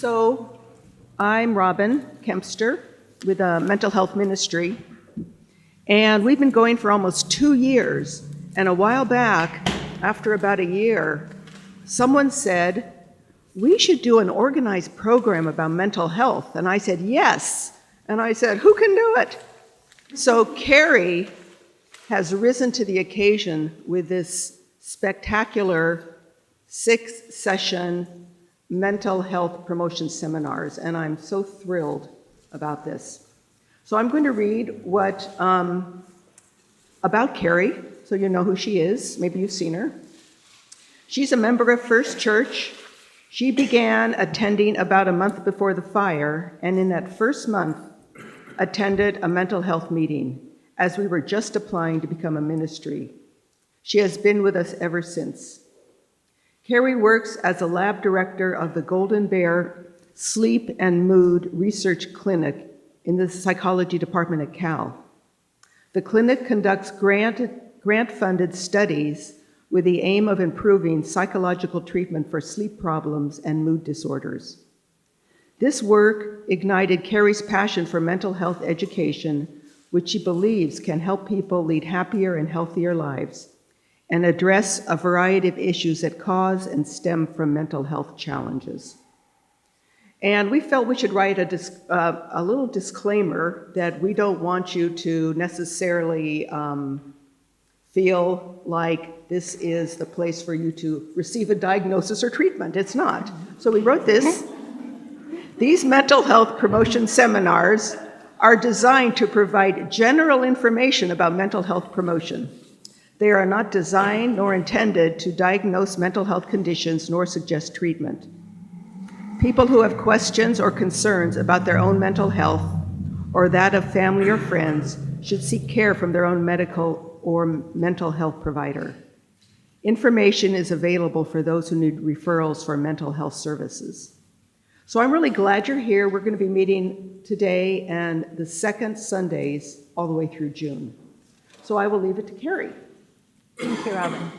So I'm Robin Kempster with a mental health ministry, and we've been going for almost 2 years. And a while back, after about a year, someone said, we should do an organized program about mental health. And I said, yes. And I said, who can do it? So Kerrie has risen to the occasion with this spectacular 6-session mental health promotion seminars, and I'm so thrilled about this. So I'm going to read what about Kerrie, so you know who she is. Maybe you've seen her. She's a member of First Church. She began attending about a month before the fire, and in that first month, attended a mental health meeting as we were just applying to become a ministry. She has been with us ever since. Kerrie works as a lab director of the Golden Bear Sleep and Mood Research Clinic in the psychology department at Cal. The clinic conducts grant-funded studies with the aim of improving psychological treatment for sleep problems and mood disorders. This work ignited Kerrie's passion for mental health education, which she believes can help people lead happier and healthier lives and address a variety of issues that cause and stem from mental health challenges. And we felt we should write a little disclaimer that we don't want you to necessarily feel like this is the place for you to receive a diagnosis or treatment. It's not. So we wrote this. These mental health promotion seminars are designed to provide general information about mental health promotion. They are not designed nor intended to diagnose mental health conditions nor suggest treatment. People who have questions or concerns about their own mental health or that of family or friends should seek care from their own medical or mental health provider. Information is available for those who need referrals for mental health services. So I'm really glad you're here. We're going to be meeting today and the second Sundays all the way through June. So I will leave it to Kerrie. Thank you, Robin.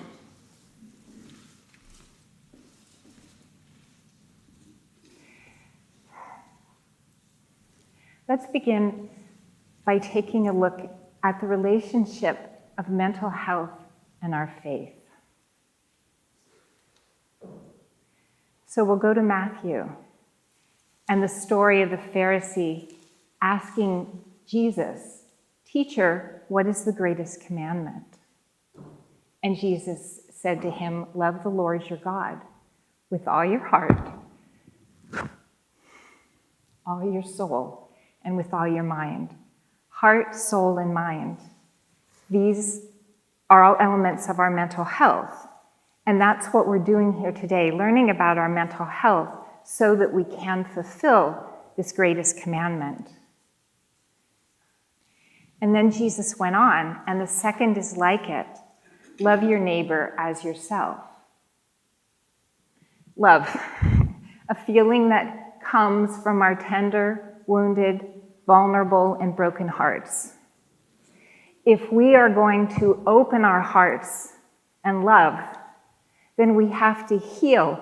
Let's begin by taking a look at the relationship of mental health and our faith. So we'll go to Matthew and the story of the Pharisee asking Jesus, "Teacher, what is the greatest commandment?" And Jesus said to him, "Love the Lord your God with all your heart, all your soul, and with all your mind." Heart, soul, and mind. These are all elements of our mental health. And that's what we're doing here today, learning about our mental health so that we can fulfill this greatest commandment. And then Jesus went on, and the second is like it. Love your neighbor as yourself. Love, a feeling that comes from our tender, wounded, vulnerable, and broken hearts. If we are going to open our hearts and love, then we have to heal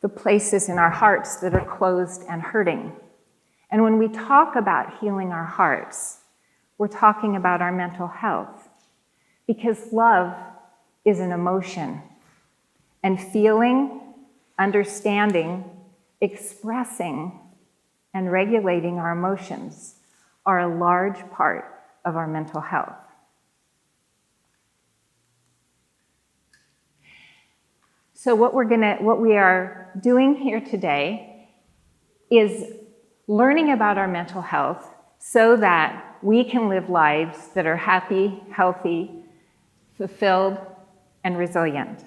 the places in our hearts that are closed and hurting. And when we talk about healing our hearts, we're talking about our mental health, because love is an emotion, and feeling, understanding, expressing, and regulating our emotions are a large part of our mental health. So what we are doing here today is learning about our mental health so that we can live lives that are happy, healthy, fulfilled, and resilient.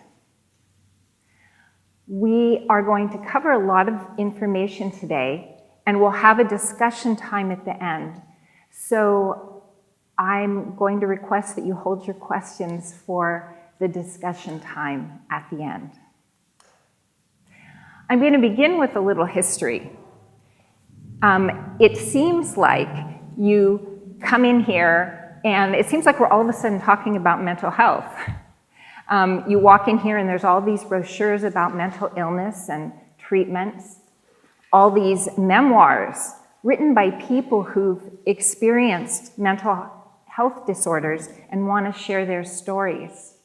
We are going to cover a lot of information today, and we'll have a discussion time at the end. So I'm going to request that you hold your questions for the discussion time at the end. I'm going to begin with a little history. It seems like you come in here, and it seems like we're all of a sudden talking about mental health. You walk in here and there's all these brochures about mental illness and treatments. all these memoirs written by people who've experienced mental health disorders and want to share their stories.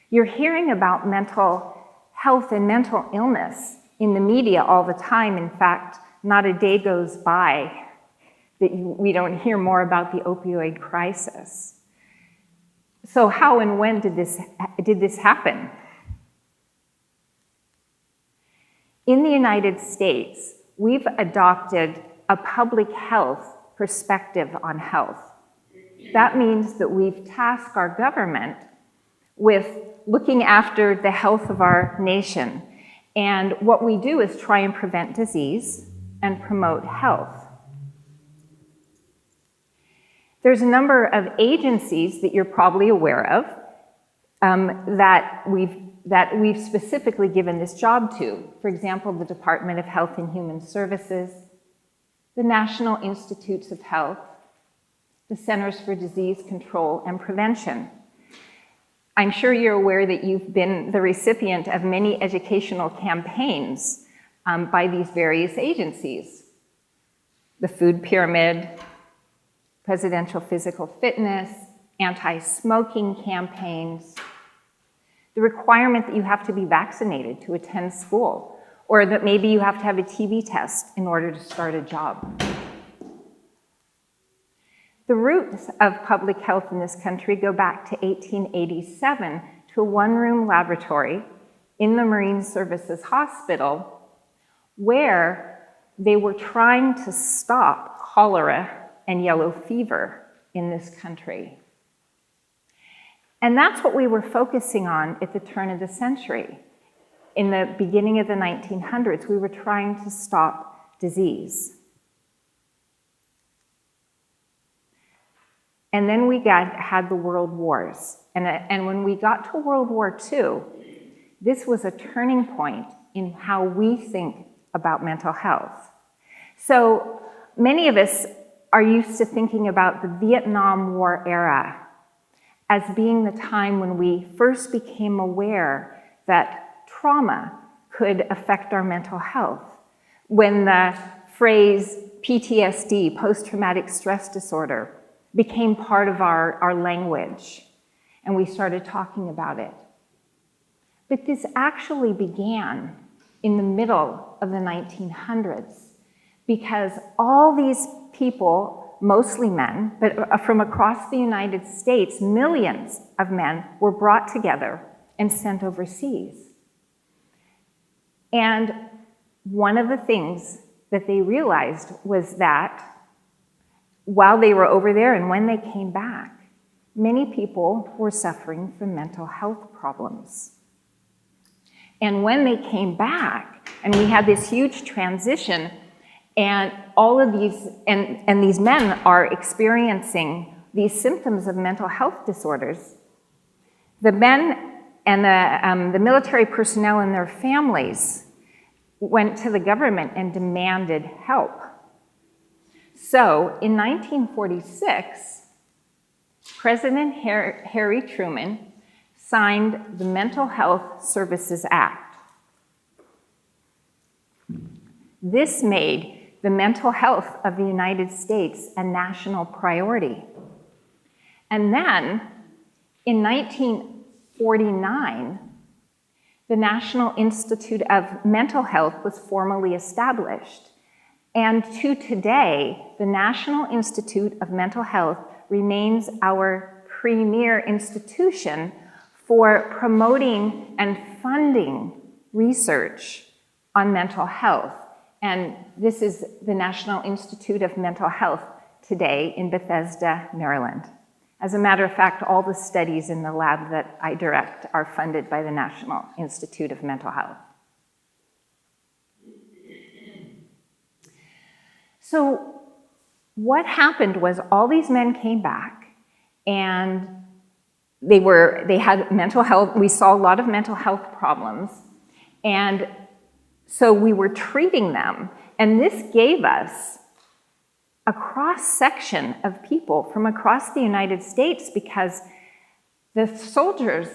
You're hearing about mental health and mental illness in the media all the time. In fact, not a day goes by that we don't hear more about the opioid crisis. So how and when did this happen? In the United States, we've adopted a public health perspective on health. That means that we've tasked our government with looking after the health of our nation. And what we do is try and prevent disease and promote health. There's a number of agencies that you're probably aware of that we've specifically given this job to. For example, the Department of Health and Human Services, the National Institutes of Health, the Centers for Disease Control and Prevention. I'm sure you're aware that you've been the recipient of many educational campaigns by these various agencies. The Food Pyramid, Presidential Physical Fitness, anti-smoking campaigns, the requirement that you have to be vaccinated to attend school, or that maybe you have to have a TB test in order to start a job. The roots of public health in this country go back to 1887 to a one-room laboratory in the Marine Services Hospital where they were trying to stop cholera and yellow fever in this country. And that's what we were focusing on at the turn of the century. In the beginning of the 1900s, we were trying to stop disease. And then we had the World Wars. And when we got to World War II, this was a turning point in how we think about mental health. So many of us are used to thinking about the Vietnam War era as being the time when we first became aware that trauma could affect our mental health. When the phrase PTSD, post-traumatic stress disorder, became part of our language, and we started talking about it. But this actually began in the middle of the 1900s, because all these people, mostly men, but from across the United States, millions of men were brought together and sent overseas. And one of the things that they realized was that while they were over there and when they came back, many people were suffering from mental health problems. And when they came back, and we had this huge transition, and all of these, and these men are experiencing these symptoms of mental health disorders, the men and the military personnel and their families went to the government and demanded help. So in 1946, President Harry Truman signed the Mental Health Services Act. This made the mental health of the United States a national priority. And then, in 1949, the National Institute of Mental Health was formally established. And to today, the National Institute of Mental Health remains our premier institution for promoting and funding research on mental health. And this is the National Institute of Mental Health today in Bethesda, Maryland. As a matter of fact, all the studies in the lab that I direct are funded by the National Institute of Mental Health. So what happened was all these men came back and they had mental health. We saw a lot of mental health problems. And so we were treating them. And this gave us a cross-section of people from across the United States, because the soldiers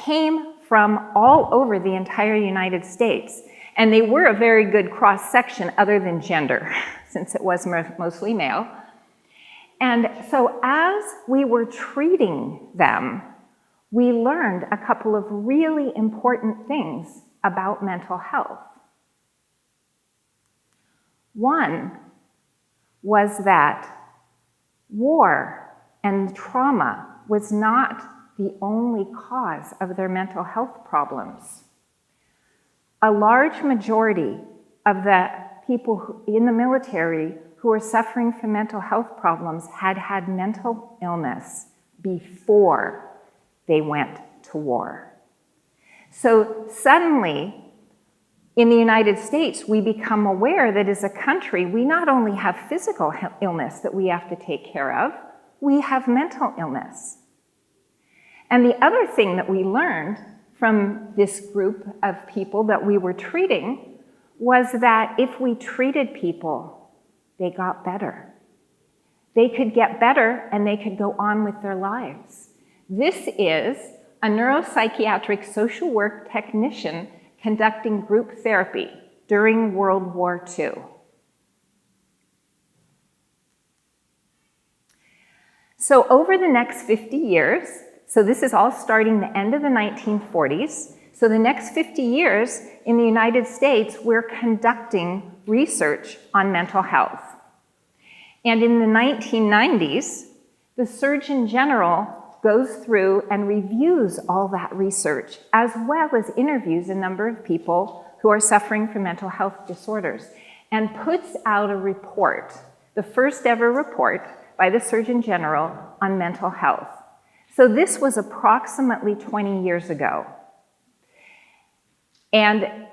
came from all over the entire United States. And they were a very good cross-section other than gender, since it was mostly male. And so as we were treating them, we learned a couple of really important things about mental health. One was that war and trauma was not the only cause of their mental health problems. A large majority of the people in the military who were suffering from mental health problems had had mental illness before they went to war. So suddenly, in the United States, we become aware that as a country, we not only have physical illness that we have to take care of, we have mental illness. And the other thing that we learned from this group of people that we were treating was that if we treated people, they got better. They could get better and they could go on with their lives. This is a neuropsychiatric social work technician conducting group therapy during World War II. So over the next 50 years, so this is all starting the end of the 1940s, so the next 50 years in the United States, we're conducting research on mental health. And in the 1990s, the Surgeon General goes through and reviews all that research, as well as interviews a number of people who are suffering from mental health disorders, and puts out a report, the first ever report by the Surgeon General on mental health. So this was approximately 20 years ago. And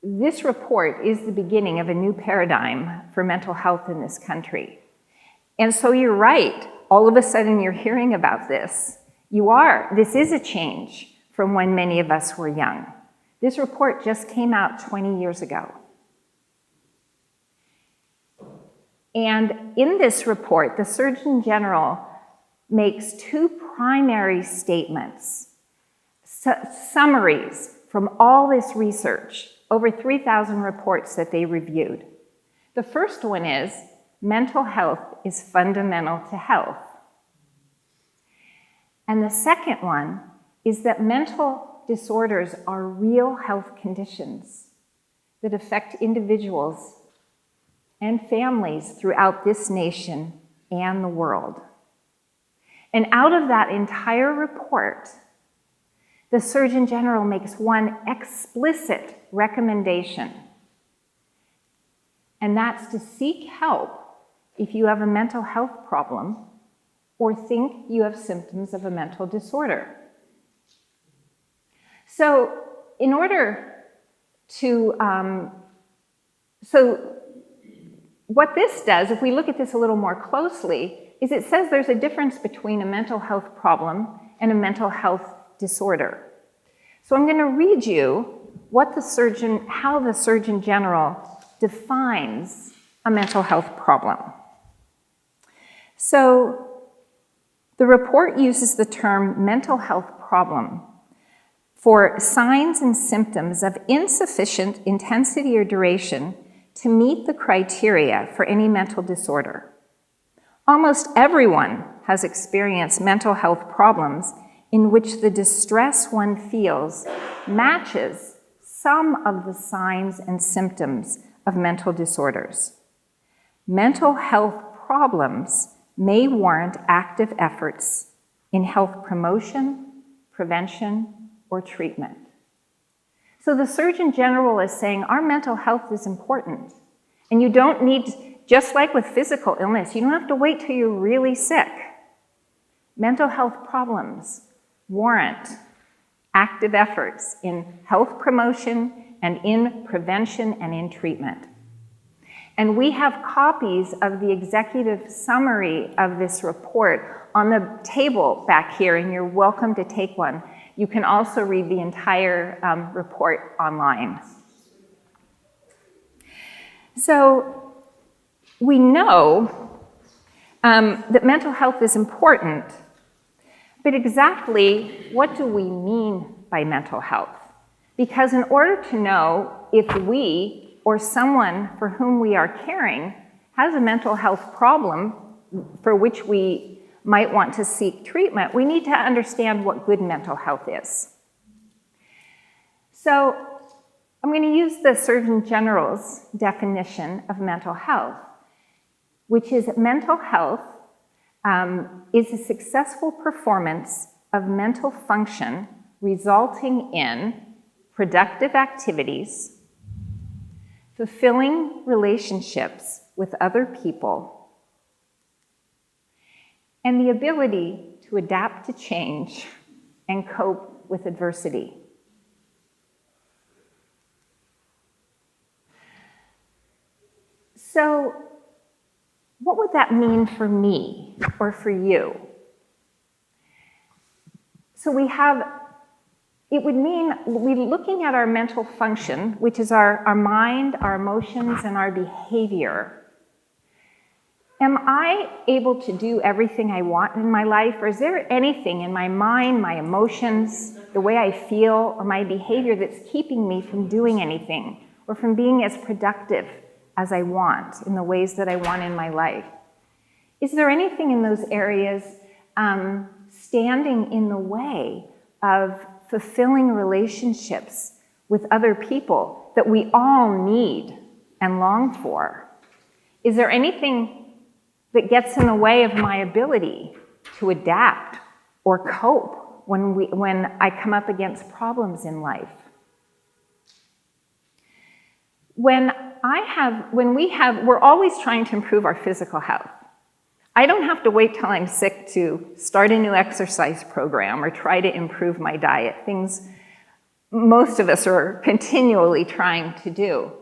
this report is the beginning of a new paradigm for mental health in this country. And so you're right. All of a sudden you're hearing about this. This is a change from when many of us were young. This report just came out 20 years ago. And in this report, the Surgeon General makes two primary statements, summaries from all this research, over 3,000 reports that they reviewed. The first one is, mental health is fundamental to health. And the second one is that mental disorders are real health conditions that affect individuals and families throughout this nation and the world. And out of that entire report, the Surgeon General makes one explicit recommendation, and that's to seek help if you have a mental health problem or think you have symptoms of a mental disorder. So in order to, what this does, if we look at this a little more closely, is it says there's a difference between a mental health problem and a mental health disorder. So I'm going to read you how the Surgeon General defines a mental health problem. So the report uses the term mental health problem for signs and symptoms of insufficient intensity or duration to meet the criteria for any mental disorder. Almost everyone has experienced mental health problems in which the distress one feels matches some of the signs and symptoms of mental disorders. Mental health problems may warrant active efforts in health promotion, prevention, or treatment. So the Surgeon General is saying our mental health is important, and you don't need, just like with physical illness, you don't have to wait till you're really sick. Mental health problems warrant active efforts in health promotion and in prevention and in treatment. And we have copies of the executive summary of this report on the table back here, and you're welcome to take one. You can also read the entire report online. So we know that mental health is important, but exactly what do we mean by mental health? Because in order to know if we or someone for whom we are caring has a mental health problem for which we might want to seek treatment, we need to understand what good mental health is. So I'm going to use the Surgeon General's definition of mental health, which is mental health is a successful performance of mental function resulting in productive activities, fulfilling relationships with other people, and the ability to adapt to change and cope with adversity. So, what would that mean for me or for you? So it would mean we're looking at our mental function, which is our mind, our emotions, and our behavior. Am I able to do everything I want in my life, or is there anything in my mind, my emotions, the way I feel, or my behavior that's keeping me from doing anything, or from being as productive as I want, in the ways that I want in my life? Is there anything in those areas standing in the way of fulfilling relationships with other people that we all need and long for? Is there anything that gets in the way of my ability to adapt or cope when I come up against problems in life? We're always trying to improve our physical health. I don't have to wait till I'm sick to start a new exercise program or try to improve my diet, things most of us are continually trying to do.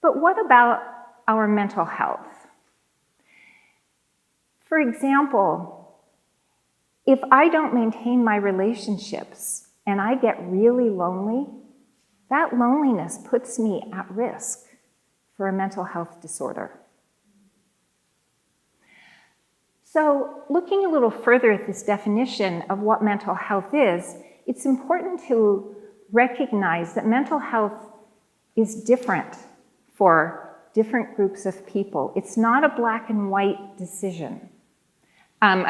But what about our mental health? For example, if I don't maintain my relationships and I get really lonely, that loneliness puts me at risk for a mental health disorder. So, looking a little further at this definition of what mental health is, it's important to recognize that mental health is different for different groups of people. It's not a black and white definition. As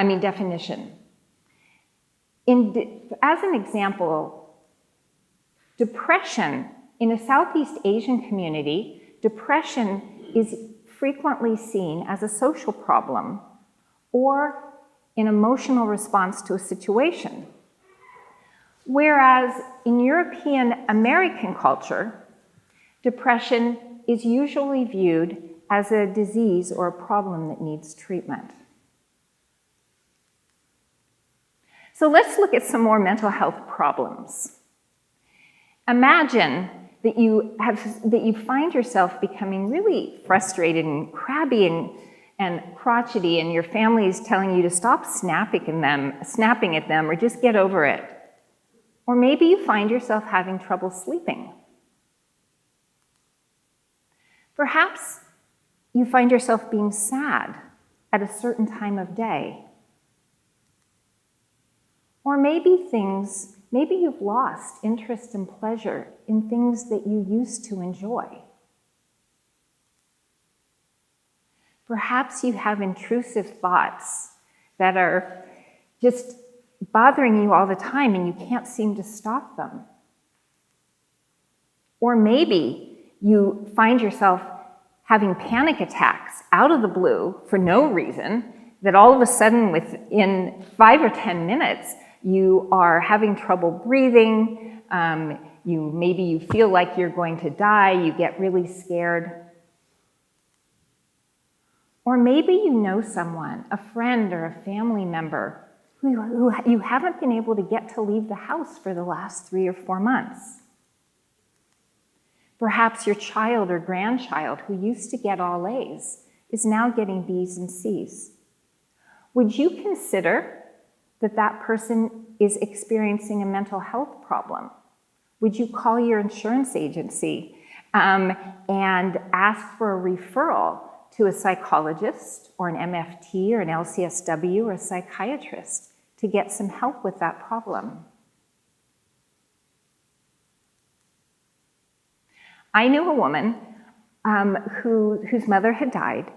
an example, depression in a Southeast Asian community, depression is frequently seen as a social problem or an emotional response to a situation. Whereas in European American culture, depression is usually viewed as a disease or a problem that needs treatment. So let's look at some more mental health problems. Imagine that you find yourself becoming really frustrated and crabby and crotchety, and your family is telling you to stop snapping at them, or just get over it. Or maybe you find yourself having trouble sleeping. Perhaps you find yourself being sad at a certain time of day. Or maybe you've lost interest and pleasure in things that you used to enjoy. Perhaps you have intrusive thoughts that are just bothering you all the time and you can't seem to stop them. Or maybe you find yourself having panic attacks out of the blue for no reason, that all of a sudden within 5 or 10 minutes you are having trouble breathing, maybe you feel like you're going to die, you get really scared. Or maybe you know someone, a friend or a family member, who you haven't been able to get to leave the house for the last 3 or 4 months. Perhaps your child or grandchild, who used to get all A's, is now getting B's and C's. Would you consider that that person is experiencing a mental health problem? Would you call your insurance agency and ask for a referral to a psychologist or an MFT or an LCSW or a psychiatrist to get some help with that problem? I knew a woman whose mother had died,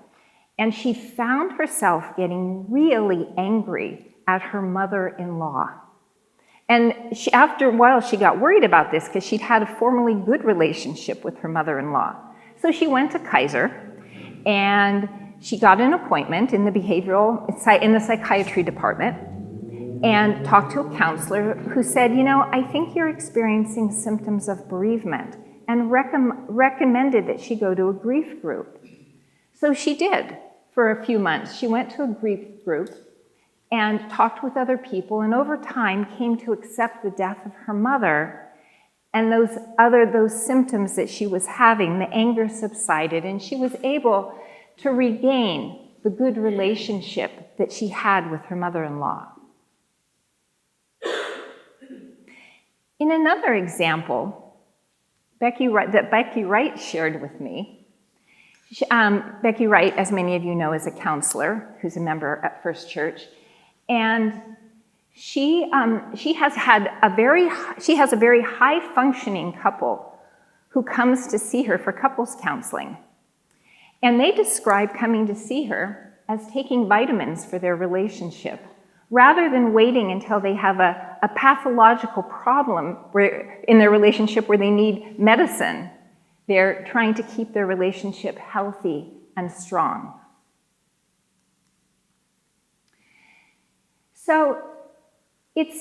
and she found herself getting really angry at her mother-in-law. And after a while, she got worried about this because she'd had a formerly good relationship with her mother-in-law. So she went to Kaiser, and she got an appointment in the psychiatry department, and talked to a counselor who said, I think you're experiencing symptoms of bereavement, and recommended that she go to a grief group. So she did for a few months. She went to a grief group and talked with other people, and over time came to accept the death of her mother, and those symptoms that she was having, the anger subsided, and she was able to regain the good relationship that she had with her mother-in-law. In another example Becky Wright shared with me, Becky Wright, as many of you know, is a counselor who's a member at First Church, and she has a very high-functioning couple who comes to see her for couples counseling. And they describe coming to see her as taking vitamins for their relationship, rather than waiting until they have a pathological problem in their relationship where they need medicine. They're trying to keep their relationship healthy and strong. So it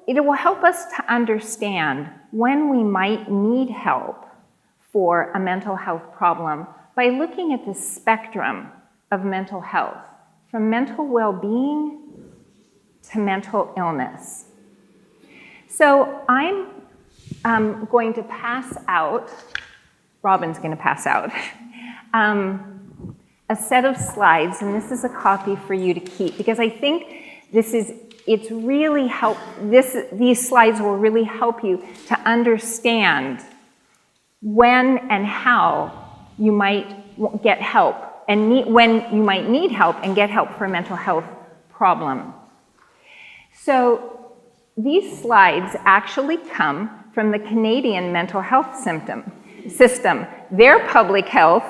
will help us to understand when we might need help for a mental health problem by looking at the spectrum of mental health, from mental well-being to mental illness. So I'm going to pass out, Robin's going to pass out, a set of slides, and this is a copy for you to keep, because I think these slides will really help you to understand when and how you might get help, and when you might need help and get help for a mental health problem. So these slides actually come from the Canadian mental health system. Their public health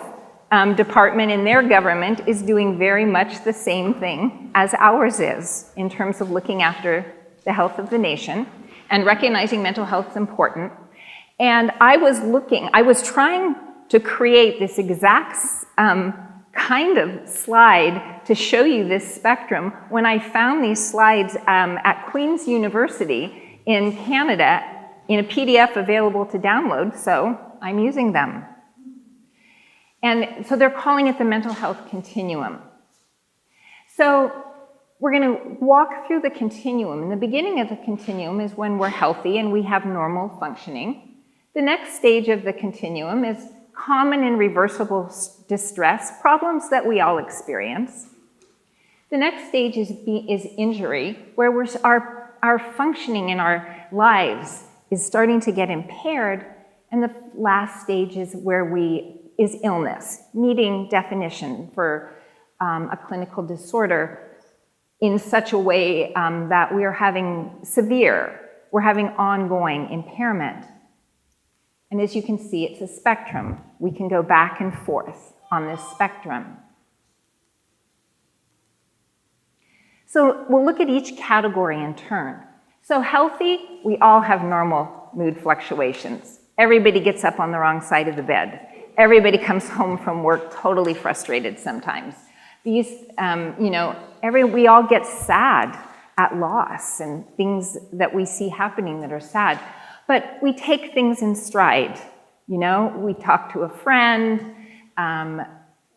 department in their government is doing very much the same thing as ours is in terms of looking after the health of the nation and recognizing mental health is important. And I was trying to create this exact kind of slide to show you this spectrum when I found these slides at Queen's University in Canada in a PDF available to download, so I'm using them. And so they're calling it the mental health continuum. So we're going to walk through the continuum. And the beginning of the continuum is when we're healthy and we have normal functioning. The next stage of the continuum is common and reversible distress, problems that we all experience. The next stage is injury, where our functioning in our lives is starting to get impaired. And the last stage is is illness, meeting definition for a clinical disorder in such a way that we're having ongoing impairment. And as you can see, it's a spectrum. We can go back and forth on this spectrum. So we'll look at each category in turn. So healthy, we all have normal mood fluctuations. Everybody gets up on the wrong side of the bed. Everybody comes home from work totally frustrated sometimes. We all get sad at loss and things that we see happening that are sad. But we take things in stride. We talk to a friend,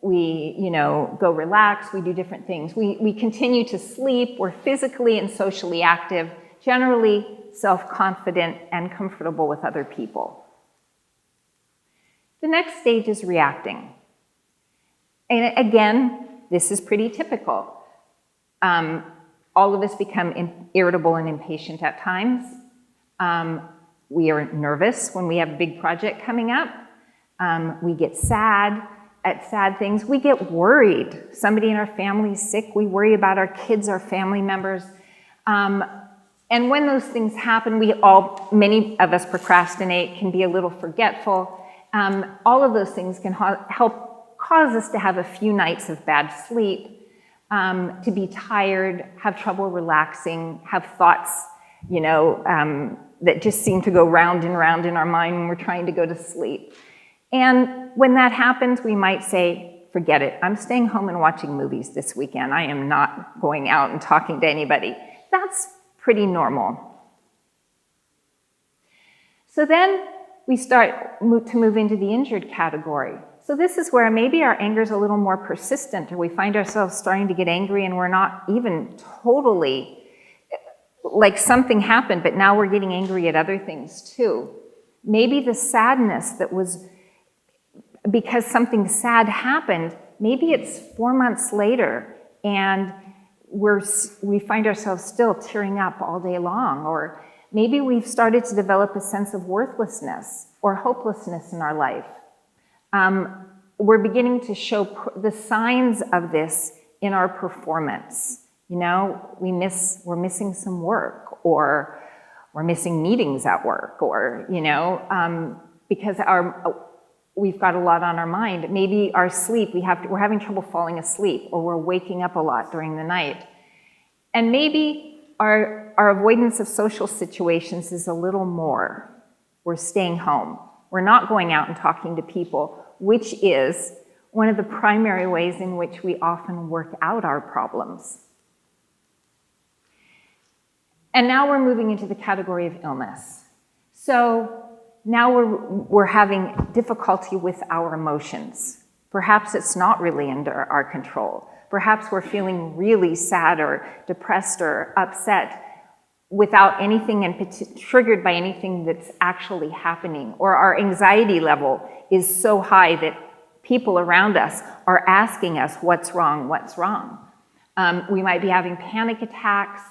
we go relax, we do different things. We continue to sleep, we're physically and socially active, generally self-confident and comfortable with other people. The next stage is reacting. And again, this is pretty typical. All of us become irritable and impatient at times. We are nervous when we have a big project coming up. We get sad at sad things. We get worried. Somebody in our family is sick. We worry about our kids, our family members. And when those things happen, many of us procrastinate, can be a little forgetful. All of those things can help cause us to have a few nights of bad sleep, to be tired, have trouble relaxing, have thoughts, that just seem to go round and round in our mind when we're trying to go to sleep. And when that happens, we might say, forget it, I'm staying home and watching movies this weekend. I am not going out and talking to anybody. That's pretty normal. So then we start to move into the injured category. So this is where maybe our anger is a little more persistent, or we find ourselves starting to get angry and we're not even totally, like something happened, but now we're getting angry at other things too. Maybe the sadness that was because something sad happened, maybe it's 4 months later and we find ourselves still tearing up all day long, or maybe we've started to develop a sense of worthlessness or hopelessness in our life. We're beginning to show the signs of this in our performance. We're missing some work, or we're missing meetings at work, or, because we've got a lot on our mind. Maybe our sleep, we're having trouble falling asleep, or we're waking up a lot during the night. And maybe our avoidance of social situations is a little more. We're staying home. We're not going out and talking to people, which is one of the primary ways in which we often work out our problems. And now we're moving into the category of illness. So now we're having difficulty with our emotions. Perhaps it's not really under our control. Perhaps we're feeling really sad or depressed or upset without anything triggered by anything that's actually happening. Or our anxiety level is so high that people around us are asking us, what's wrong, what's wrong? We might be having panic attacks,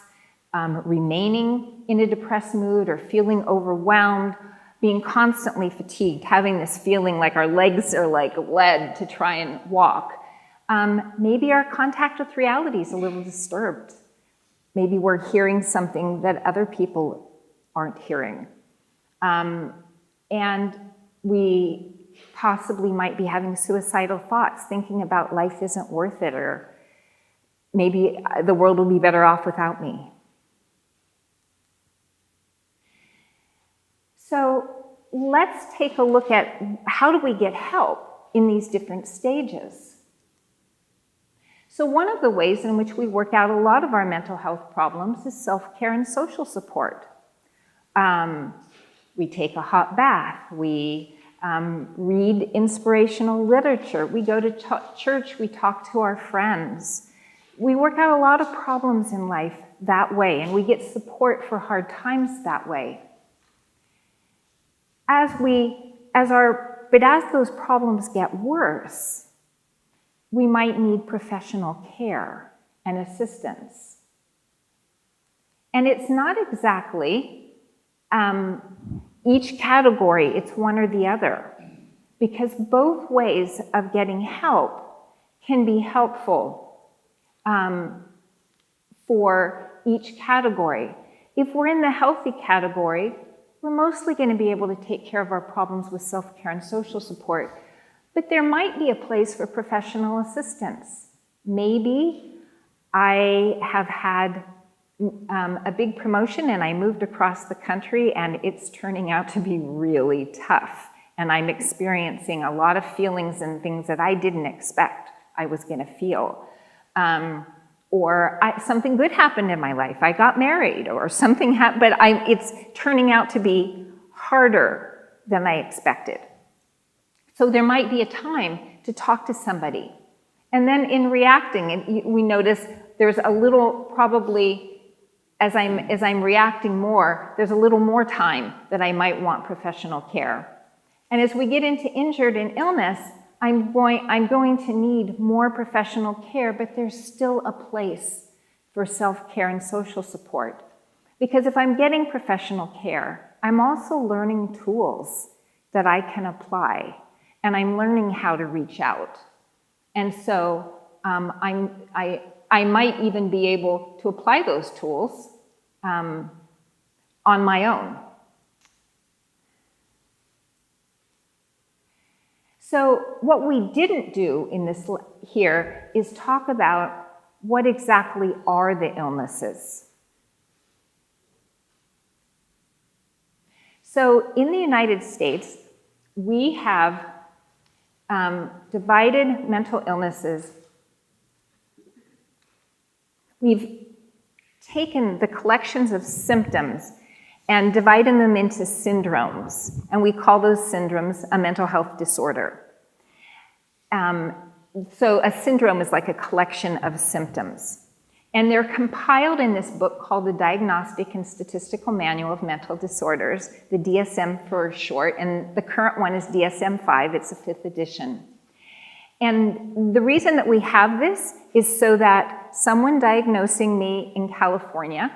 remaining in a depressed mood, or feeling overwhelmed, being constantly fatigued, having this feeling like our legs are like lead to try and walk. Maybe our contact with reality is a little disturbed. Maybe we're hearing something that other people aren't hearing. And we possibly might be having suicidal thoughts, thinking about life isn't worth it, or maybe the world will be better off without me. So let's take a look at how do we get help in these different stages. So one of the ways in which we work out a lot of our mental health problems is self-care and social support. We take a hot bath, we read inspirational literature, we go to church, we talk to our friends. We work out a lot of problems in life that way, and we get support for hard times that way. But as those problems get worse, we might need professional care and assistance. And it's not exactly each category, it's one or the other, because both ways of getting help can be helpful for each category. If we're in the healthy category, we're mostly going to be able to take care of our problems with self-care and social support. But there might be a place for professional assistance. Maybe I have had a big promotion and I moved across the country and it's turning out to be really tough. And I'm experiencing a lot of feelings and things that I didn't expect I was going to feel. Something good happened in my life. I got married, or something happened, but it's turning out to be harder than I expected. So there might be a time to talk to somebody. And then in reacting, we notice there's a little, probably, as I'm reacting more, there's a little more time that I might want professional care. And as we get into injured and illness, I'm going to need more professional care, but there's still a place for self-care and social support. Because if I'm getting professional care, I'm also learning tools that I can apply, and I'm learning how to reach out. And so I might even be able to apply those tools on my own. So what we didn't do in this here is talk about what exactly are the illnesses. So in the United States, we have divided mental illnesses. We've taken the collections of symptoms and divided them into syndromes, and we call those syndromes a mental health disorder. So a syndrome is like a collection of symptoms. And they're compiled in this book called the Diagnostic and Statistical Manual of Mental Disorders, the DSM for short, and the current one is DSM-5, it's a 5th edition. And the reason that we have this is so that someone diagnosing me in California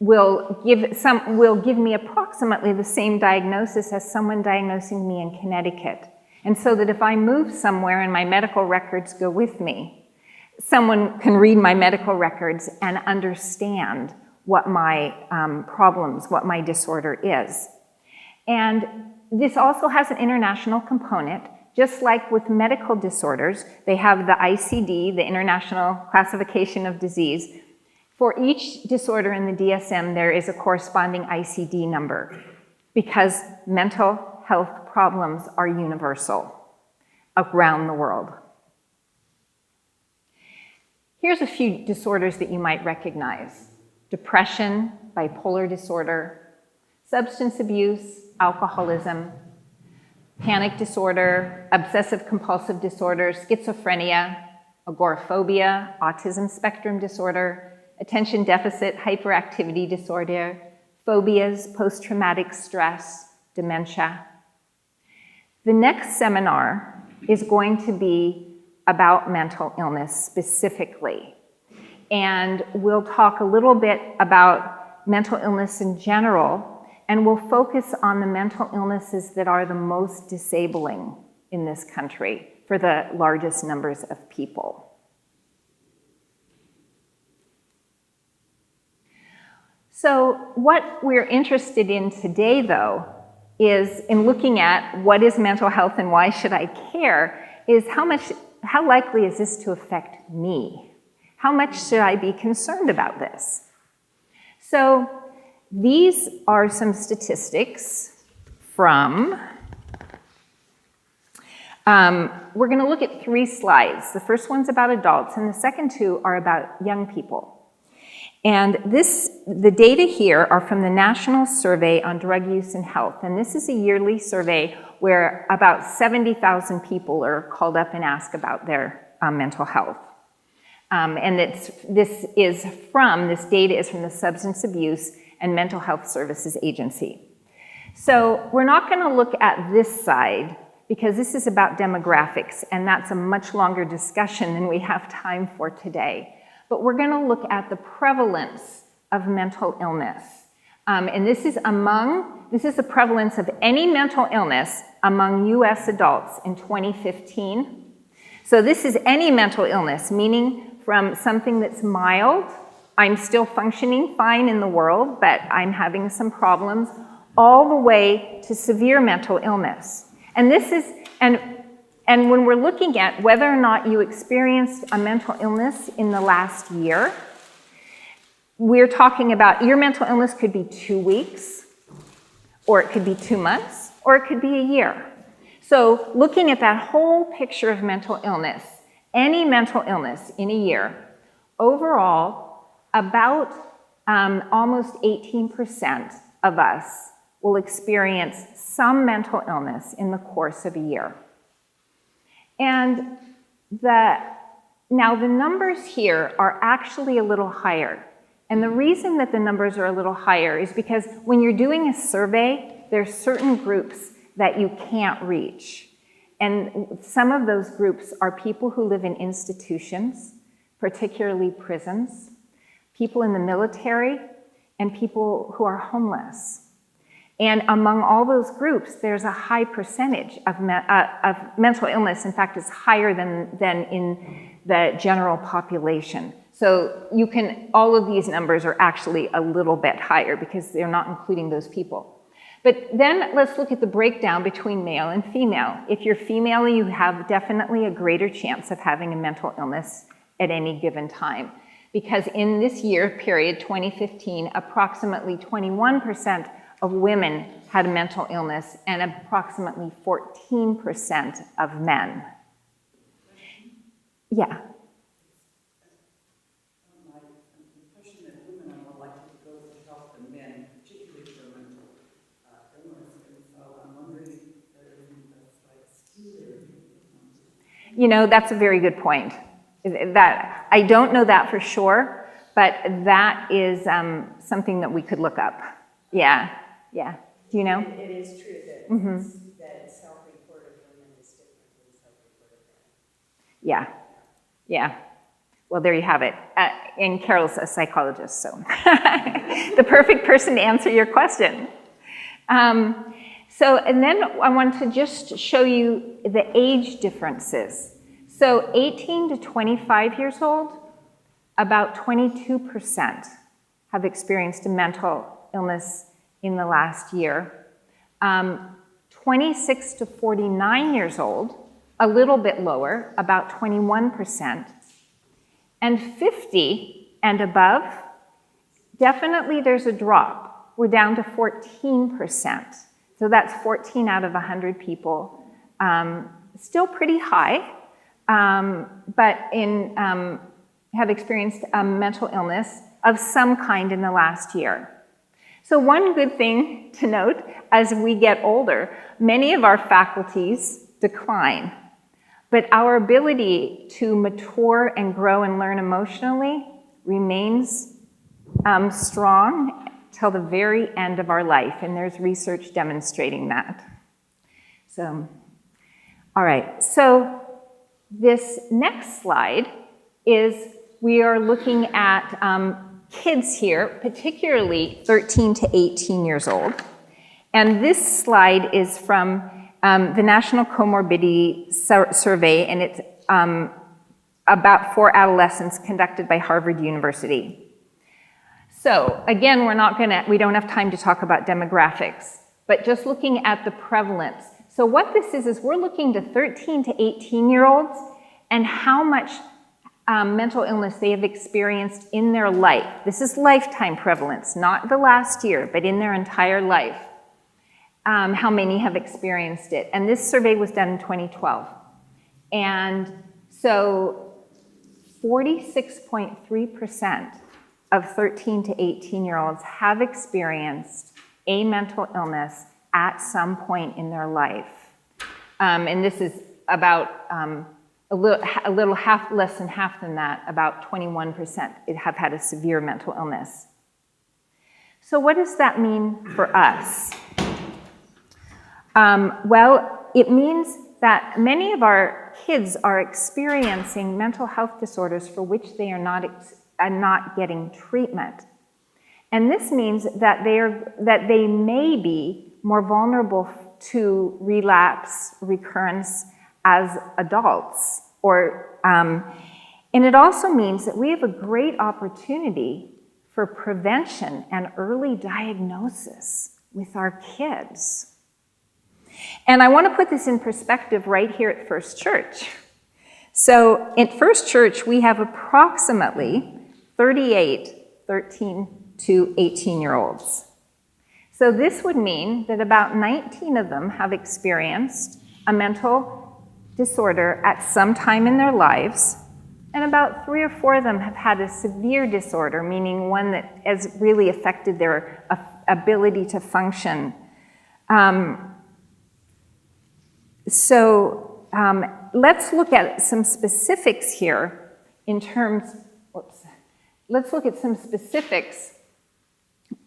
will give me approximately the same diagnosis as someone diagnosing me in Connecticut. And so that if I move somewhere and my medical records go with me, someone can read my medical records and understand what my problems, what my disorder is. And this also has an international component. Just like with medical disorders, they have the ICD, the International Classification of Disease. For each disorder in the DSM, there is a corresponding ICD number because mental health problems are universal around the world. Here's a few disorders that you might recognize: depression, bipolar disorder, substance abuse, alcoholism, panic disorder, obsessive-compulsive disorder, schizophrenia, agoraphobia, autism spectrum disorder, attention deficit hyperactivity disorder, phobias, post-traumatic stress, dementia. The next seminar is going to be about mental illness specifically. And we'll talk a little bit about mental illness in general, and we'll focus on the mental illnesses that are the most disabling in this country for the largest numbers of people. So what we're interested in today, though, is in looking at what is mental health and why should I care, is how likely is this to affect me? How much should I be concerned about this? So these are some statistics from, we're going to look at 3 slides. The first one's about adults, and the second 2 are about young people. And the data here are from the National Survey on Drug Use and Health, and this is a yearly survey where about 70,000 people are called up and asked about their mental health. And this data is from the Substance Abuse and Mental Health Services Agency. So we're not going to look at this side because this is about demographics, and that's a much longer discussion than we have time for today. But we're going to look at the prevalence of mental illness. And this is the prevalence of any mental illness among US adults in 2015. So this is any mental illness, meaning from something that's mild, I'm still functioning fine in the world, but I'm having some problems, all the way to severe mental illness. And and when we're looking at whether or not you experienced a mental illness in the last year, we're talking about your mental illness could be 2 weeks, or it could be 2 months, or it could be a year. So looking at that whole picture of mental illness, any mental illness in a year, overall, about almost 18% of us will experience some mental illness in the course of a year. And now the numbers here are actually a little higher. And the reason that the numbers are a little higher is because when you're doing a survey, there's certain groups that you can't reach. And some of those groups are people who live in institutions, particularly prisons, people in the military, and people who are homeless. And among all those groups, there's a high percentage of mental illness. In fact, it's higher than in the general population. So all of these numbers are actually a little bit higher because they're not including those people. But then let's look at the breakdown between male and female. If you're female, you have definitely a greater chance of having a mental illness at any given time. Because in this year period, 2015, approximately 21% of women had a mental illness and approximately 14% of men. Yeah. My impression that women are more likely to go for help than men, particularly for mental illness, and so I'm wondering if there isn't a slight skew there. You know, that's a very good point. That I don't know that for sure, but that is something that we could look up. Yeah, yeah. Do you know? It is true that, that self-reported women is different than self-reported men. Yeah, yeah. Well, there you have it. And Carol's a psychologist, so the perfect person to answer your question. And then I want to just show you the age differences. So 18 to 25 years old, about 22% have experienced a mental illness in the last year. 26 to 49 years old, a little bit lower, about 21%. And 50 and above, definitely there's a drop. We're down to 14%. So that's 14 out of 100 people. Still pretty high, but have experienced a mental illness of some kind in the last year. So one good thing to note, as we get older, many of our faculties decline, but our ability to mature and grow and learn emotionally remains strong till the very end of our life, and there's research demonstrating that. So, all right, so this next slide is we are looking at kids here, particularly 13 to 18 years old. And this slide is from the National Comorbidity Survey, and it's about for adolescents conducted by Harvard University. So again, we don't have time to talk about demographics, but just looking at the prevalence. So what this is we're looking to 13 to 18-year-olds and how much mental illness they have experienced in their life. This is lifetime prevalence, not the last year, but in their entire life. How many have experienced it. And this survey was done in 2012. And so 46.3% of 13 to 18-year-olds have experienced a mental illness at some point in their life. And this is about a little less than half than that, about 21% have had a severe mental illness. So what does that mean for us? Well, it means that many of our kids are experiencing mental health disorders for which they are not getting treatment. And this means that they may be more vulnerable to relapse, recurrence as adults. And it also means that we have a great opportunity for prevention and early diagnosis with our kids. And I want to put this in perspective right here at First Church. So at First Church, we have approximately 38 13 to 18-year-olds. So this would mean that about 19 of them have experienced a mental disorder at some time in their lives, and about 3 or 4 of them have had a severe disorder, meaning one that has really affected their ability to function. Let's look at some specifics here in terms, let's look at some specifics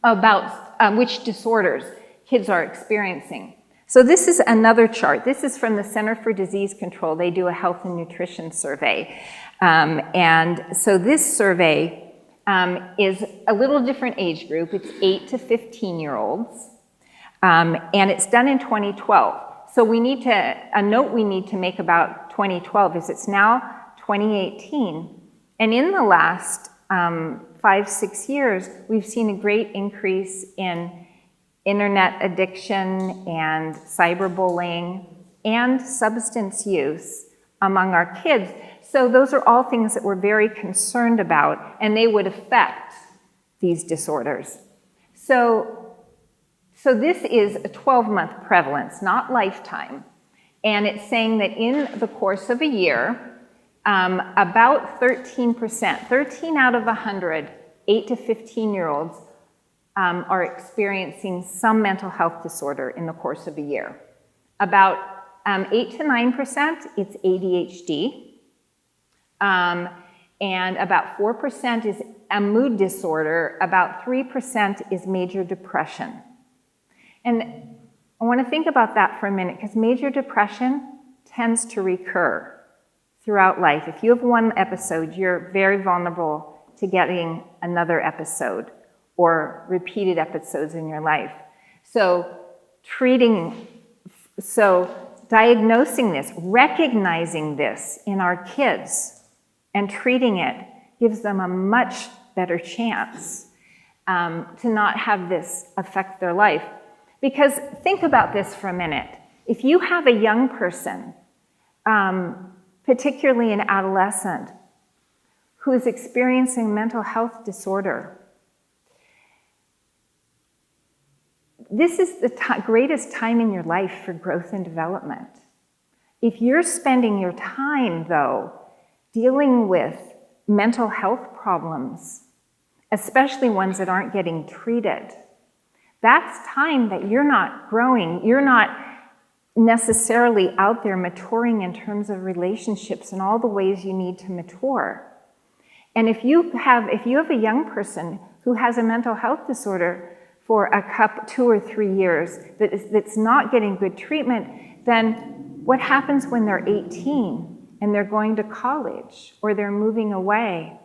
about which disorders kids are experiencing. So this is another chart. This is from the Center for Disease Control. They do a health and nutrition survey. And so this survey is a little different age group. It's 8 to 15-year-olds. And it's done in 2012. So a note we need to make about 2012 is it's now 2018. And in the last 5-6 years, we've seen a great increase in internet addiction and cyberbullying and substance use among our kids. So those are all things that we're very concerned about, and they would affect these disorders. So this is a 12-month prevalence, not lifetime. And it's saying that in the course of a year, about 13%, 13 out of 100, 8 to 15-year-olds are experiencing some mental health disorder in the course of a year. About 8 to 9%, it's ADHD. And about 4% is a mood disorder. About 3% is major depression. And I want to think about that for a minute, because major depression tends to recur throughout life. If you have one episode, you're very vulnerable to getting another episode or repeated episodes in your life. So diagnosing this, recognizing this in our kids and treating it gives them a much better chance to not have this affect their life. Because think about this for a minute. If you have a young person, particularly an adolescent, who is experiencing mental health disorder, this is the greatest time in your life for growth and development. If you're spending your time, though, dealing with mental health problems, especially ones that aren't getting treated, that's time that you're not growing. You're not necessarily out there maturing in terms of relationships and all the ways you need to mature. And if you have a young person who has a mental health disorder for 2 or 3 years that's not getting good treatment, then what happens when they're 18 and they're going to college or they're moving away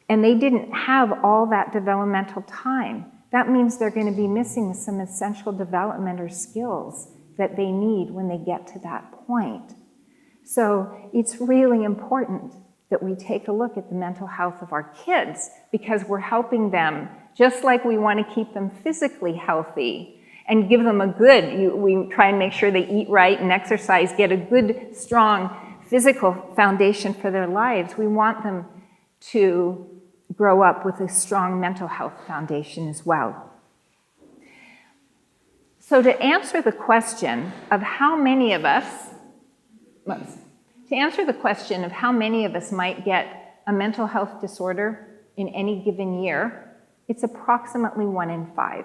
and they didn't have all that developmental time? That means they're going to be missing some essential development or skills that they need when they get to that point. So it's really important that we take a look at the mental health of our kids, because we're helping them, just like we want to keep them physically healthy and give them we try and make sure they eat right and exercise, get a good, strong physical foundation for their lives. We want them to grow up with a strong mental health foundation as well. So to answer the question of how many of us might get a mental health disorder in any given year, it's approximately 1 in 5.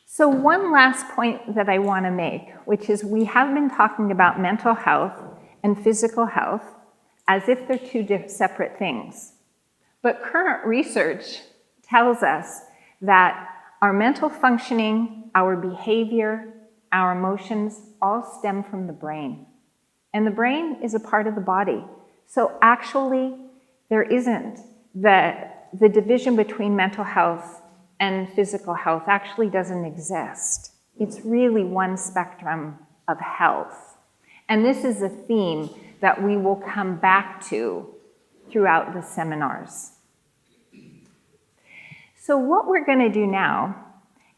So one last point that I want to make, which is we have been talking about mental health and physical health as if they're two separate things. But current research tells us that our mental functioning, our behavior, our emotions all stem from the brain. And the brain is a part of the body. So actually, there isn't the division between mental health and physical health actually doesn't exist. It's really one spectrum of health. And this is a theme that we will come back to throughout the seminars. So what we're going to do now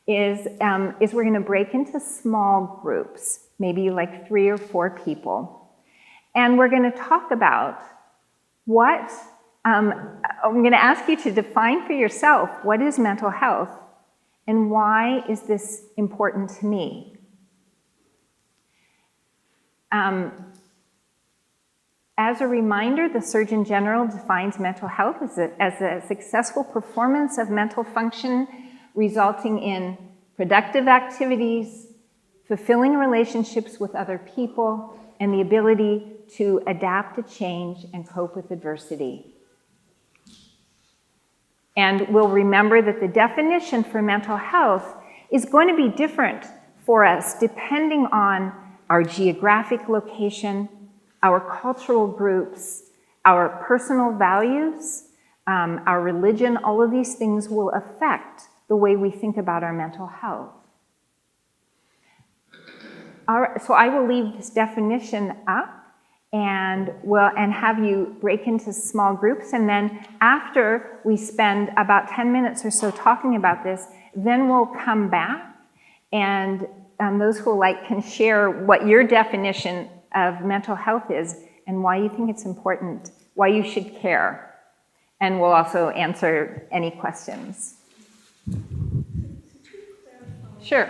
is we're going to break into small groups, maybe like 3 or 4 people. And we're going to talk about I'm going to ask you to define for yourself what is mental health and why is this important to me. As a reminder, the Surgeon General defines mental health as a successful performance of mental function resulting in productive activities, fulfilling relationships with other people, and the ability to adapt to change and cope with adversity. And we'll remember that the definition for mental health is going to be different for us depending on our geographic location, our cultural groups, our personal values, our religion. All of these things will affect the way we think about our mental health. So I will leave this definition up, and have you break into small groups. And then after we spend about 10 minutes or so talking about this, then we'll come back, and those who like can share what your definition of mental health is and why you think it's important, why you should care. And we'll also answer any questions. Sure.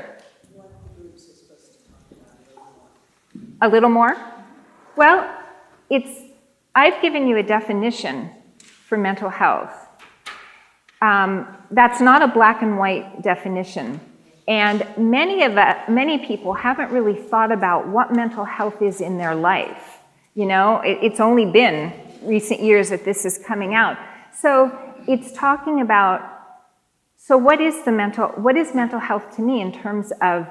What the groups are supposed to talk about A little more? Well, I've given you a definition for mental health. That's not a black and white definition. And many people haven't really thought about what mental health is in their life. You know, it's only been recent years that this is coming out. So it's talking about, so what is mental health to me in terms of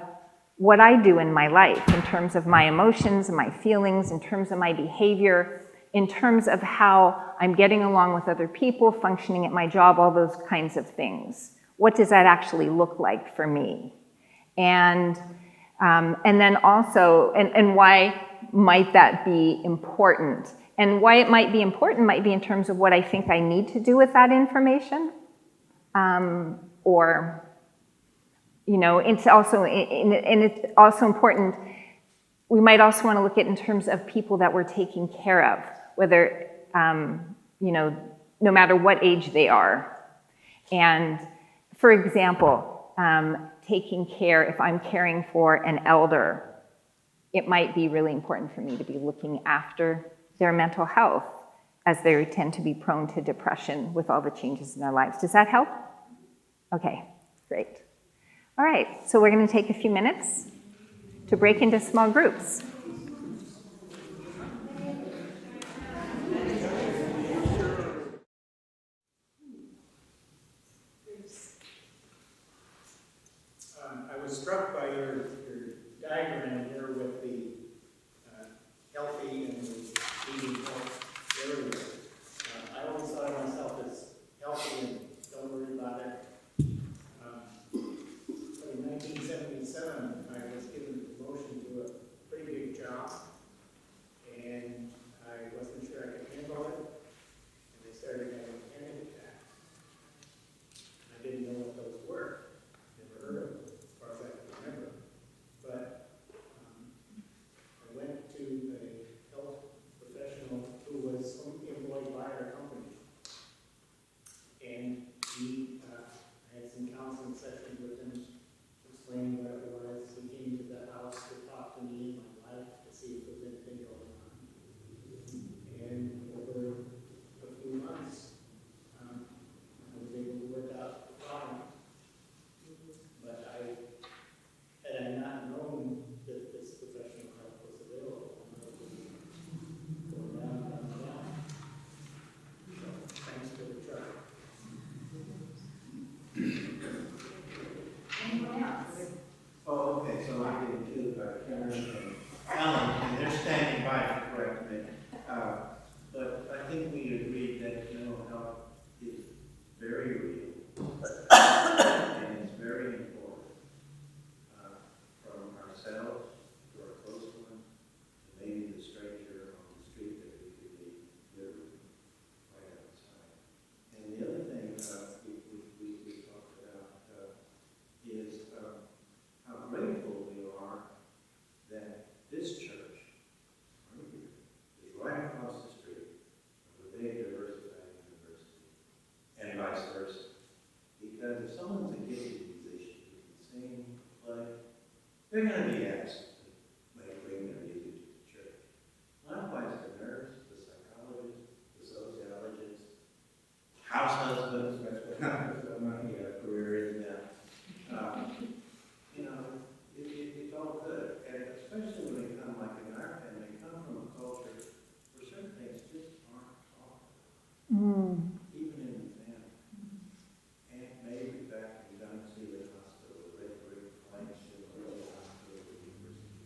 what I do in my life, in terms of my emotions and my feelings, in terms of my behavior, in terms of how I'm getting along with other people, functioning at my job, all those kinds of things. What does that actually look like for me? And then also, and why might that be important? And why it might be important might be in terms of what I think I need to do with that information, or, you know, it's also, and it's also important, we might also want to look at in terms of people that we're taking care of, whether, you know, no matter what age they are. And for example, taking care, if I'm caring for an elder, it might be really important for me to be looking after their mental health, as they tend to be prone to depression with all the changes in their lives. Does that help? Okay, great. All right, so we're going to take a few minutes to break into small groups. I was struck by your diagram here with the healthy and the eating health area. I always thought of myself as healthy and don't worry about it. But in 1977, I was given a promotion to a pretty big job, and I wasn't sure I could handle it, and I started having panic attacks. I didn't know what those were. Never heard of them, as far as I can remember. But I went to a health professional who was employed by our company. And he had some counseling sessions with him, explaining what it was. He came to the house to talk to me and my wife to see if there was anything going on. And over a few months, I was able to work out the problem. But had I not known that this professional help was available, I would have been going down, down, down. So, thanks for the try. Anyone else? Oh, okay, so I'm getting to Karen and Alan, and they're standing by to correct me. But I think we agreed that mental health is very real, and it's very important from ourselves to our close ones, to maybe the stranger on the street that we could be literally right outside. And the other thing we talked about is how grateful we are that this church right here is right across the street of a big diversified university, and vice versa. Because if someone's a gifted musician who can sing, play, they're going to be asked to bring their music to the church. Likewise, the nurse, the psychologist, the sociologist, house husbands, that's what my career is now. You know, it's all good, and especially when they come, like in our family, they come from a culture where certain things just aren't talked about, even in the family. Aunt May was back in John Sealy Hospital, Red Brick Lane, Hospital, University.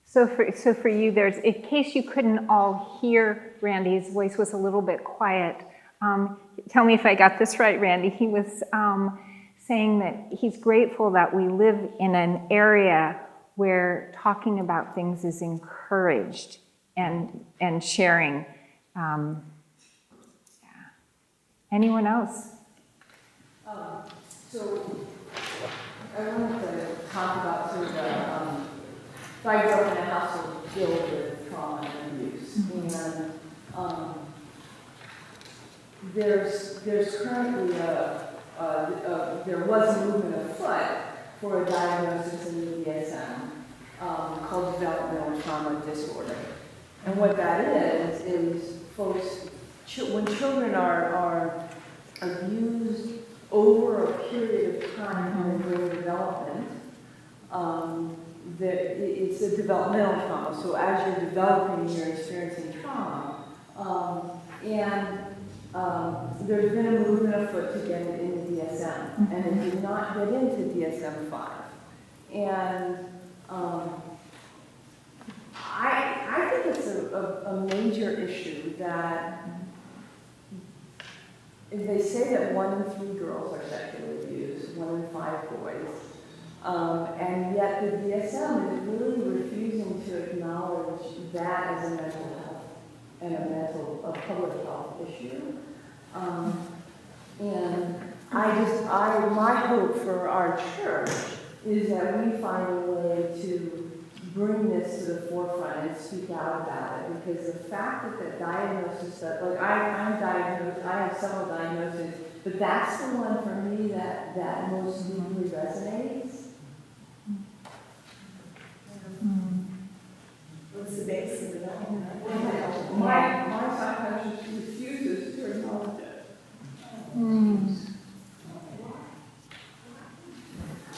So for you, in case you couldn't all hear Randy's voice was a little bit quiet. Tell me if I got this right, Randy. He was saying that he's grateful that we live in an area where talking about things is encouraged and sharing. Yeah. Anyone else? So I wanted to talk about sort of so I grew up in a household filled with trauma and abuse, and there's currently there was a movement afoot for a diagnosis in the DSM called developmental trauma disorder, and what that is folks when children are abused over a period of time during development, it's a developmental trauma. So as you're developing, you're experiencing trauma. There's been a movement afoot to get it into DSM, and it did not get into DSM-5. And I think it's a major issue that they say that 1 in 3 girls are sexually abused, 1 in 5 boys, and yet the DSM is really refusing to acknowledge that as a mental health and a public health issue. And my hope for our church is that we find a way to bring this to the forefront and speak out about it, because the fact that diagnosis, like I'm diagnosed, I have several diagnoses, but that's the one for me that most deeply resonates. What's the basis of that? My psychiatrist refuses to acknowledge it.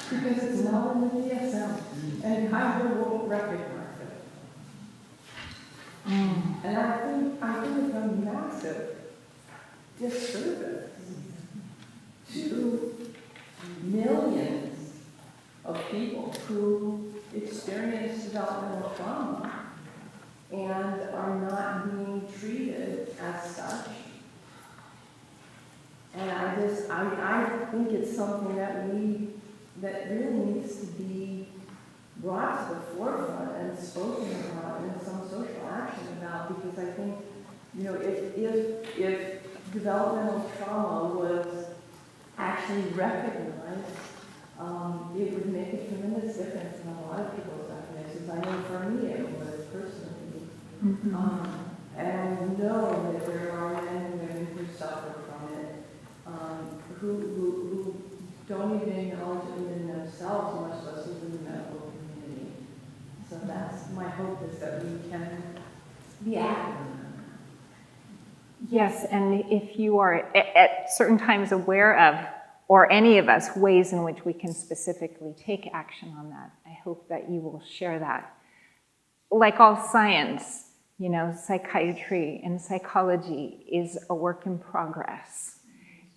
Because it's not in the DSM, and I won't recognize it. And I think it's a massive disservice to millions of people who experience developmental trauma and are not being treated as such. And I think it's something that really needs to be brought to the forefront and spoken about and some social action about, because I think, if developmental trauma was actually recognized, it would make a tremendous difference in a lot of people's definitions. I know for me it was personally. And I know that there are men and women who suffer from it, who don't even acknowledge it within themselves, much less within the medical community. So that's my hope, is that we can be active in that. Yes, and if you are at certain times aware of, or any of us, ways in which we can specifically take action on that, I hope that you will share that. Like all science, psychiatry and psychology is a work in progress.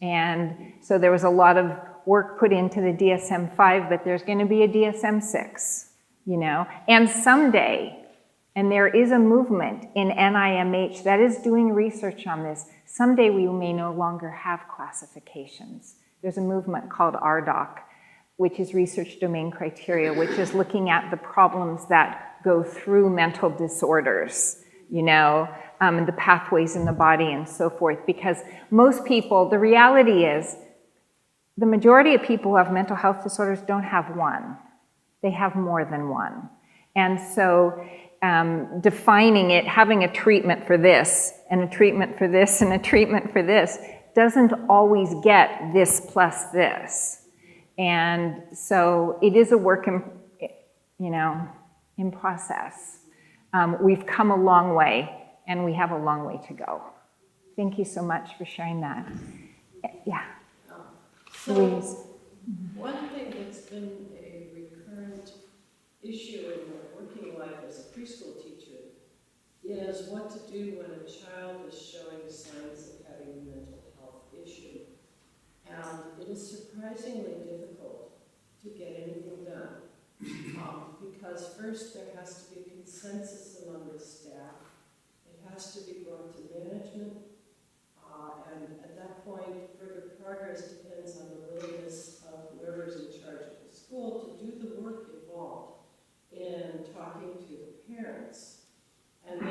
And so there was a lot of work put into the DSM-5, but there's going to be a DSM-6, and someday, and there is a movement in NIMH that is doing research on this, someday we may no longer have classifications. There's a movement called RDoC, which is research domain criteria, which is looking at the problems that go through mental disorders, the pathways in the body and so forth. Because most people, the reality is, the majority of people who have mental health disorders don't have one. They have more than one. And so defining it, having a treatment for this, and a treatment for this, and a treatment for this, doesn't always get this plus this. And so it is a work in process. We've come a long way, and we have a long way to go. Thank you so much for sharing that. Yeah. Louise. One thing that's been a recurrent issue in my working life as a preschool teacher is what to do when a child is showing signs of having a mental health issue. And it is surprisingly difficult to get anything done. Because first there has to be consensus among the staff. It has to be brought to management. And at that point, further progress depends on the willingness of whoever's in charge of the school to do the work involved in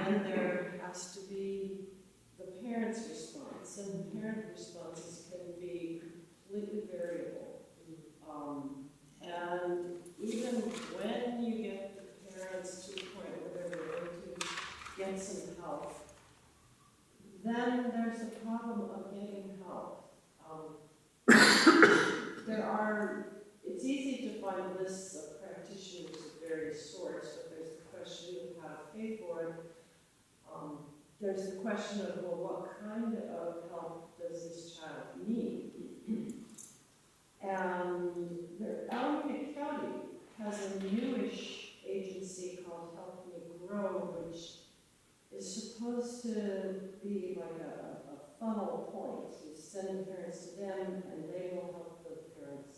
then there has to be the parent's response, and parent responses can be completely variable. And even when you get the parents to a point where they're willing to get some help, then there's a problem of getting help. It's easy to find lists of practitioners of various sorts, but there's the question of how to pay for it. There's the question of, well, what kind of help does this child need? And Alameda County has a newish agency called Help Me Grow, which is supposed to be like a funnel point. You send parents to them, and they will help the parents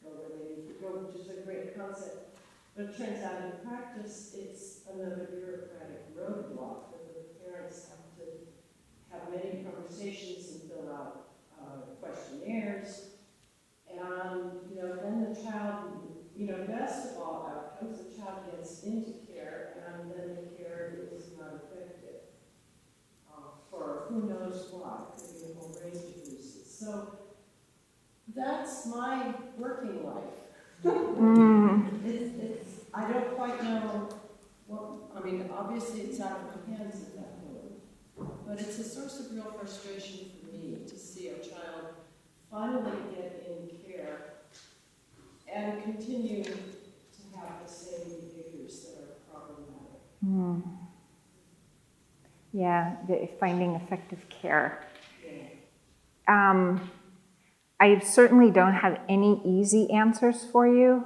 go where they need to go, which is a great concept. But it turns out in practice, it's another bureaucratic roadblock that the parents have to have many conversations and fill out questionnaires. And, then the child, best of all outcomes, the child gets into care, and then the care is not effective. For who knows why, it could be a whole range of reasons. So that's my working life. I don't quite know obviously it's out of my hands at that point, but it's a source of real frustration for me to see a child finally get in care and continue to have the same behaviors that are problematic. Yeah, finding effective care. I certainly don't have any easy answers for you.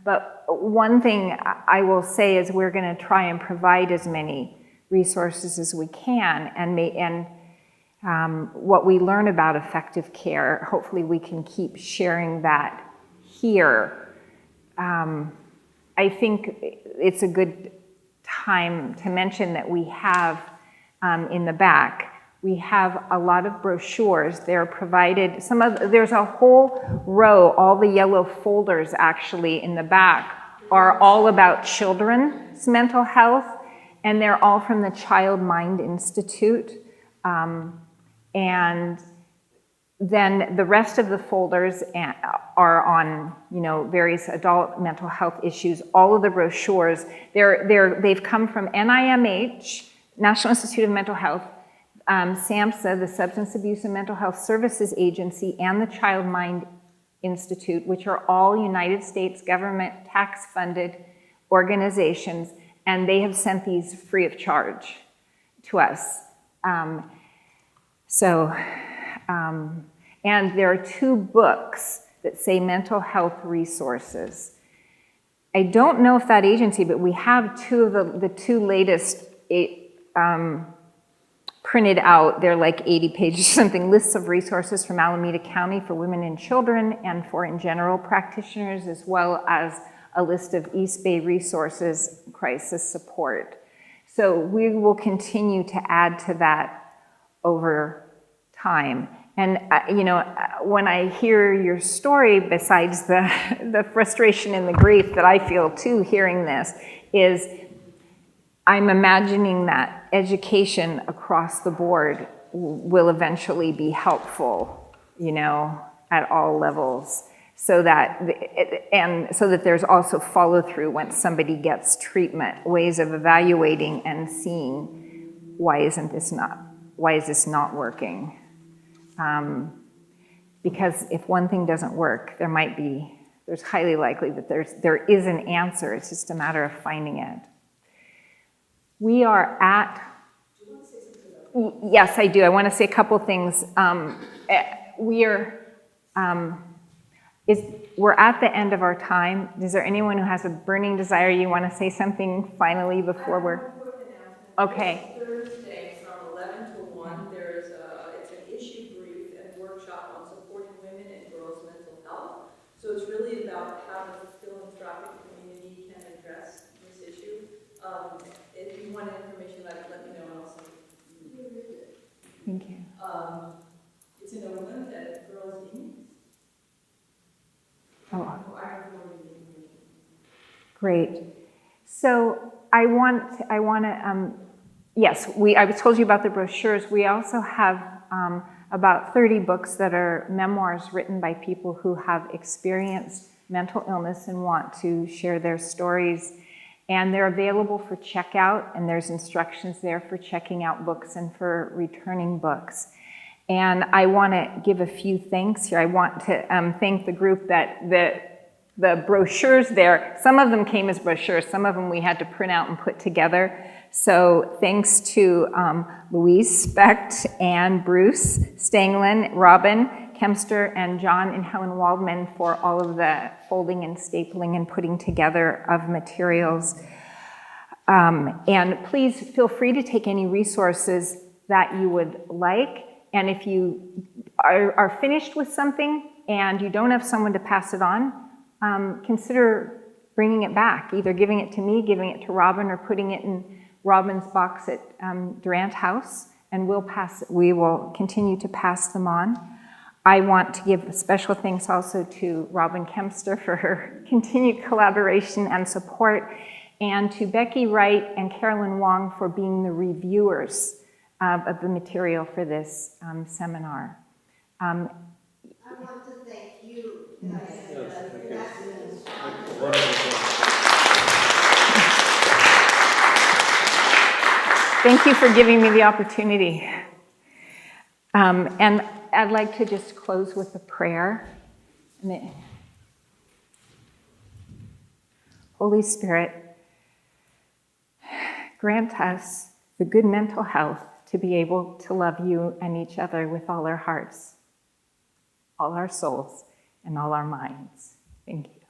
But one thing I will say is we're going to try and provide as many resources as we can, and what we learn about effective care, hopefully we can keep sharing that here. I think it's a good time to mention that we have in the back, we have a lot of brochures. They're provided, there's a whole row, all the yellow folders actually in the back are all about children's mental health, and they're all from the Child Mind Institute. And then the rest of the folders are on, various adult mental health issues. All of the brochures, they've come from NIMH, National Institute of Mental Health, SAMHSA, the Substance Abuse and Mental Health Services Agency, and the Child Mind Institute, which are all United States government tax-funded organizations, and they have sent these free of charge to us. And there are 2 books that say mental health resources. I don't know if that agency, but we have 2 of the 2 latest printed out. They're like 80 pages or something, lists of resources from Alameda County for women and children and for in general practitioners, as well as a list of East Bay resources, crisis support. So we will continue to add to that over time. And when I hear your story, besides the frustration and the grief that I feel too hearing this, is I'm imagining that education across the board will eventually be helpful, at all levels, so that there's also follow through when somebody gets treatment, ways of evaluating and seeing why is this not working. Because if one thing doesn't work, there's highly likely that there is an answer. It's just a matter of finding it. We are at, Do you want to say something about that? yes, I do. I want to say a couple things. We're at the end of our time. Is there anyone who has a burning desire you want to say something finally before we're, okay. Thursday from 11 to 1, it's an issue brief and workshop on supporting women and girls' mental health. So it's really about how the philanthropic community can address this issue. If you want information about it, let me know and I'll send it. Thank you. It's in a women's and girls' meeting. Oh, great. So I want to, yes, I told you about the brochures. We also have about 30 books that are memoirs written by people who have experienced mental illness and want to share their stories. And they're available for checkout, and there's instructions there for checking out books and for returning books. And I want to give a few thanks here. I want to thank the group that the brochures there, some of them came as brochures, some of them we had to print out and put together. So thanks to Louise Specht and Bruce Stanglin, Robin Kempster, and John and Helen Waldman for all of the folding and stapling and putting together of materials. And please feel free to take any resources that you would like. And if you are finished with something and you don't have someone to pass it on, consider bringing it back, either giving it to me, giving it to Robin, or putting it in Robin's box at Durant House, and we will continue to pass them on. I want to give special thanks also to Robin Kempster for her continued collaboration and support, and to Becky Wright and Carolyn Wong for being the reviewers of the material for this seminar. I want to thank you. Thank you for giving me the opportunity. And I'd like to just close with a prayer. Holy Spirit, grant us the good mental health to be able to love you and each other with all our hearts, all our souls, and all our minds. Thank you.